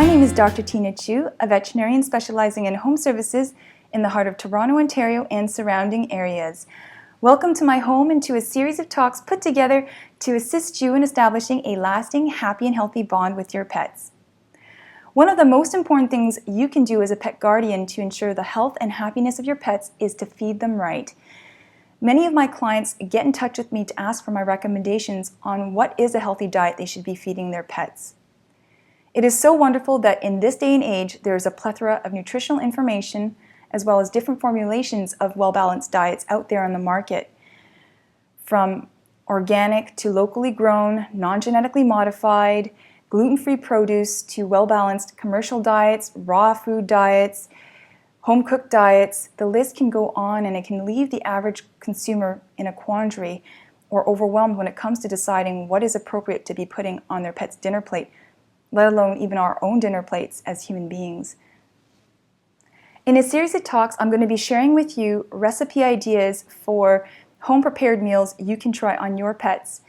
My name is Dr. Tina Chu, a veterinarian specializing in home services in the heart of Toronto, Ontario and surrounding areas. Welcome to my home and to a series of talks put together to assist you in establishing a lasting, happy and healthy bond with your pets. One of the most important things you can do as a pet guardian to ensure the health and happiness of your pets is to feed them right. Many of my clients get in touch with me to ask for my recommendations on what is a healthy diet they should be feeding their pets. It is so wonderful that in this day and age there is a plethora of nutritional information as well as different formulations of well-balanced diets out there on the market. From organic to locally grown, non-genetically modified, gluten-free produce to well-balanced commercial diets, raw food diets, home-cooked diets, the list can go on and it can leave the average consumer in a quandary or overwhelmed when it comes to deciding what is appropriate to be putting on their pet's dinner plate, let alone even our own dinner plates as human beings. In a series of talks, I'm going to be sharing with you recipe ideas for home-prepared meals you can try on your pets.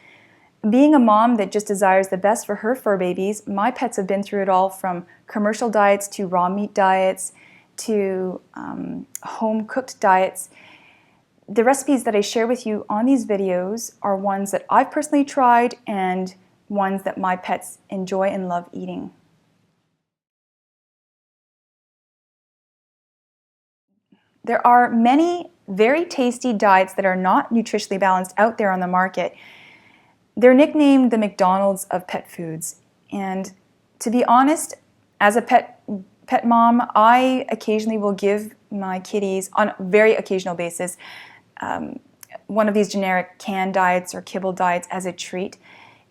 Being a mom that just desires the best for her fur babies, my pets have been through it all from commercial diets to raw meat diets to home-cooked diets. The recipes that I share with you on these videos are ones that I've personally tried and ones that my pets enjoy and love eating. There are many very tasty diets that are not nutritionally balanced out there on the market. They're nicknamed the McDonald's of pet foods. And to be honest, as a pet mom, I occasionally will give my kitties, on a very occasional basis, one of these generic canned diets or kibble diets as a treat.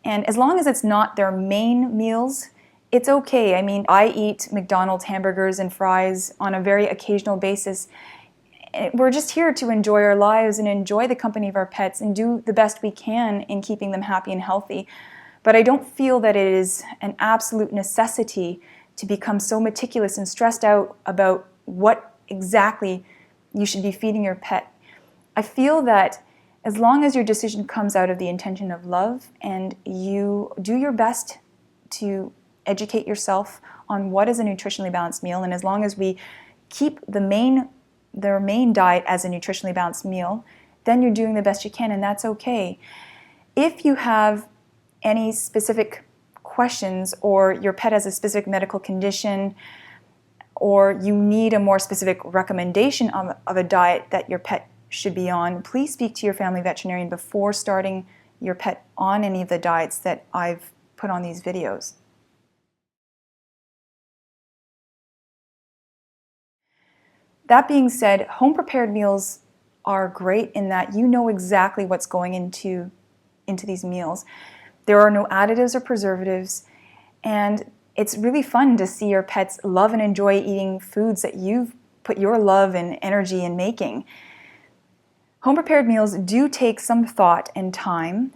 And as long as it's not their main meals, it's okay. I mean, I eat McDonald's hamburgers and fries on a very occasional basis. We're just here to enjoy our lives and enjoy the company of our pets and do the best we can in keeping them happy and healthy. But I don't feel that it is an absolute necessity to become so meticulous and stressed out about what exactly you should be feeding your pet. I feel that as long as your decision comes out of the intention of love and you do your best to educate yourself on what is a nutritionally balanced meal, and as long as we keep their main diet as a nutritionally balanced meal, then you're doing the best you can, and that's okay. If you have any specific questions or your pet has a specific medical condition or you need a more specific recommendation of a diet that your pet should be on, please speak to your family veterinarian before starting your pet on any of the diets that I've put on these videos. That being said, home-prepared meals are great in that you know exactly what's going into these meals. There are no additives or preservatives, and it's really fun to see your pets love and enjoy eating foods that you've put your love and energy in making. Home-prepared meals do take some thought and time.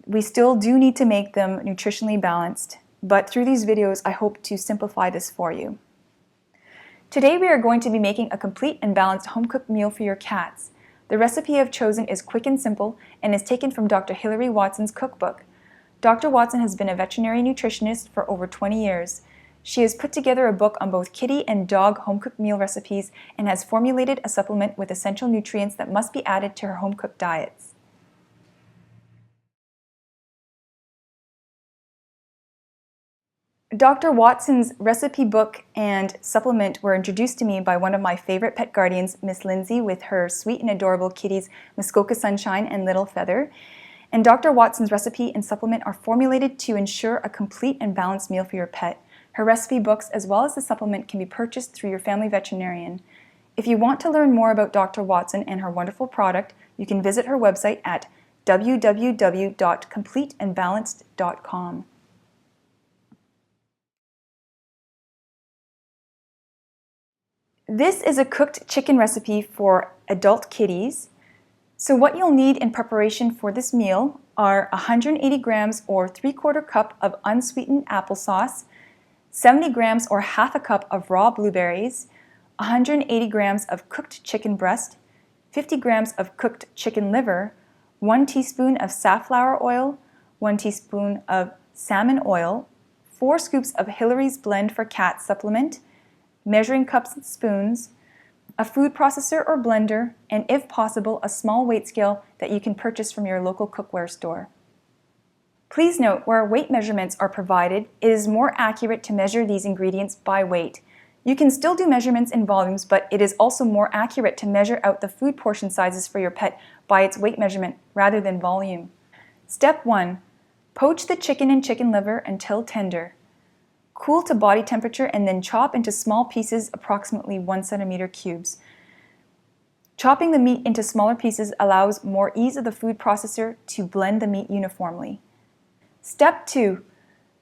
We still do need to make them nutritionally balanced, but through these videos I hope to simplify this for you. Today we are going to be making a complete and balanced home-cooked meal for your cats. The recipe I've chosen is quick and simple and is taken from Dr. Hilary Watson's cookbook. Dr. Watson has been a veterinary nutritionist for over 20 years. She has put together a book on both kitty and dog home-cooked meal recipes and has formulated a supplement with essential nutrients that must be added to her home-cooked diets. Dr. Watson's recipe book and supplement were introduced to me by one of my favorite pet guardians, Miss Lindsay, with her sweet and adorable kitties, Muskoka Sunshine and Little Feather. And Dr. Watson's recipe and supplement are formulated to ensure a complete and balanced meal for your pet. Her recipe books as well as the supplement can be purchased through your family veterinarian. If you want to learn more about Dr. Watson and her wonderful product, you can visit her website at www.completeandbalanced.com. This is a cooked chicken recipe for adult kitties. So what you'll need in preparation for this meal are 180 grams or 3/4 cup of unsweetened applesauce, 70 grams or half a cup of raw blueberries, 180 grams of cooked chicken breast, 50 grams of cooked chicken liver, 1 teaspoon of safflower oil, 1 teaspoon of salmon oil, 4 scoops of Hilary's Blend for Cats supplement, measuring cups and spoons, a food processor or blender, and if possible, a small weight scale that you can purchase from your local cookware store. Please note, where weight measurements are provided, it is more accurate to measure these ingredients by weight. You can still do measurements in volumes, but it is also more accurate to measure out the food portion sizes for your pet by its weight measurement rather than volume. Step 1. Poach the chicken and chicken liver until tender. Cool to body temperature and then chop into small pieces approximately 1 centimeter cubes. Chopping the meat into smaller pieces allows more ease of the food processor to blend the meat uniformly. Step 2.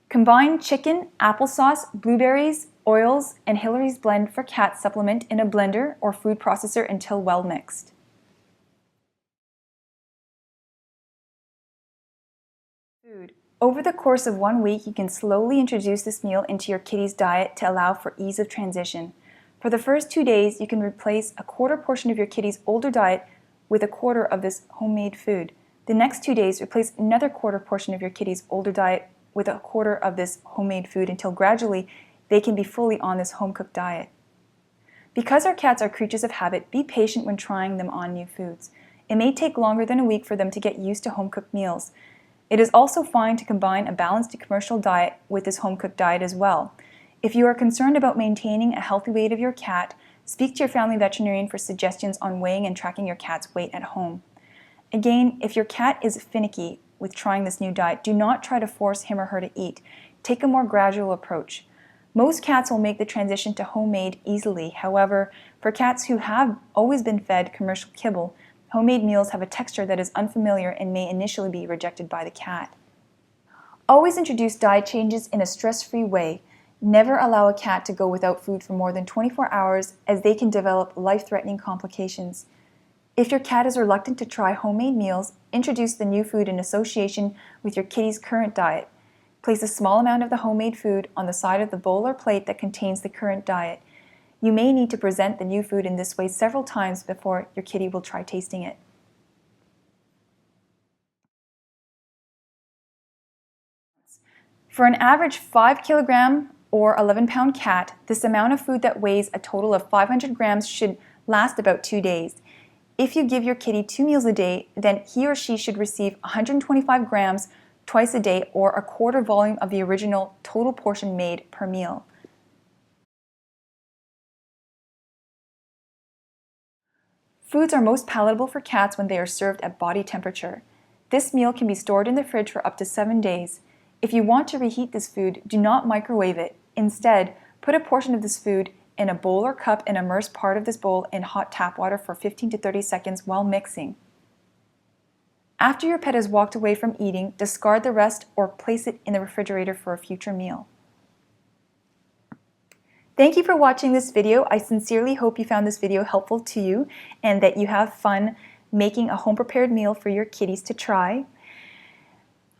Combine chicken, applesauce, blueberries, oils, and Hilary's Blend for Cats supplement in a blender or food processor until well mixed. Food. Over the course of 1 week, you can slowly introduce this meal into your kitty's diet to allow for ease of transition. For the first 2 days, you can replace a quarter portion of your kitty's older diet with a quarter of this homemade food. The next 2 days, replace another quarter portion of your kitty's older diet with a quarter of this homemade food until gradually they can be fully on this home-cooked diet. Because our cats are creatures of habit, be patient when trying them on new foods. It may take longer than a week for them to get used to home-cooked meals. It is also fine to combine a balanced commercial diet with this home-cooked diet as well. If you are concerned about maintaining a healthy weight of your cat, speak to your family veterinarian for suggestions on weighing and tracking your cat's weight at home. Again, if your cat is finicky with trying this new diet, do not try to force him or her to eat. Take a more gradual approach. Most cats will make the transition to homemade easily. However, for cats who have always been fed commercial kibble, homemade meals have a texture that is unfamiliar and may initially be rejected by the cat. Always introduce diet changes in a stress-free way. Never allow a cat to go without food for more than 24 hours, as they can develop life-threatening complications. If your cat is reluctant to try homemade meals, introduce the new food in association with your kitty's current diet. Place a small amount of the homemade food on the side of the bowl or plate that contains the current diet. You may need to present the new food in this way several times before your kitty will try tasting it. For an average 5 kilogram or 11-pound cat, this amount of food that weighs a total of 500 grams should last about 2 days. If you give your kitty 2 meals a day, then he or she should receive 125 grams twice a day, or a quarter volume of the original total portion made per meal. Foods are most palatable for cats when they are served at body temperature. This meal can be stored in the fridge for up to 7 days. If you want to reheat this food, do not microwave it. Instead, put a portion of this food in a bowl or cup and immerse part of this bowl in hot tap water for 15 to 30 seconds while mixing. After your pet has walked away from eating, discard the rest or place it in the refrigerator for a future meal. Thank you for watching this video. I sincerely hope you found this video helpful to you and that you have fun making a home-prepared meal for your kitties to try.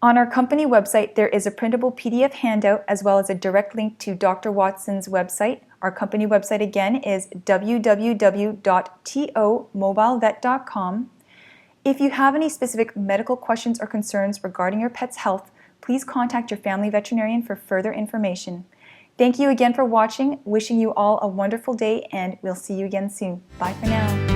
On our company website, there is a printable PDF handout as well as a direct link to Dr. Watson's website. Our company website again is www.tomobilevet.com. If you have any specific medical questions or concerns regarding your pet's health, please contact your family veterinarian for further information. Thank you again for watching, wishing you all a wonderful day, and we'll see you again soon. Bye for now.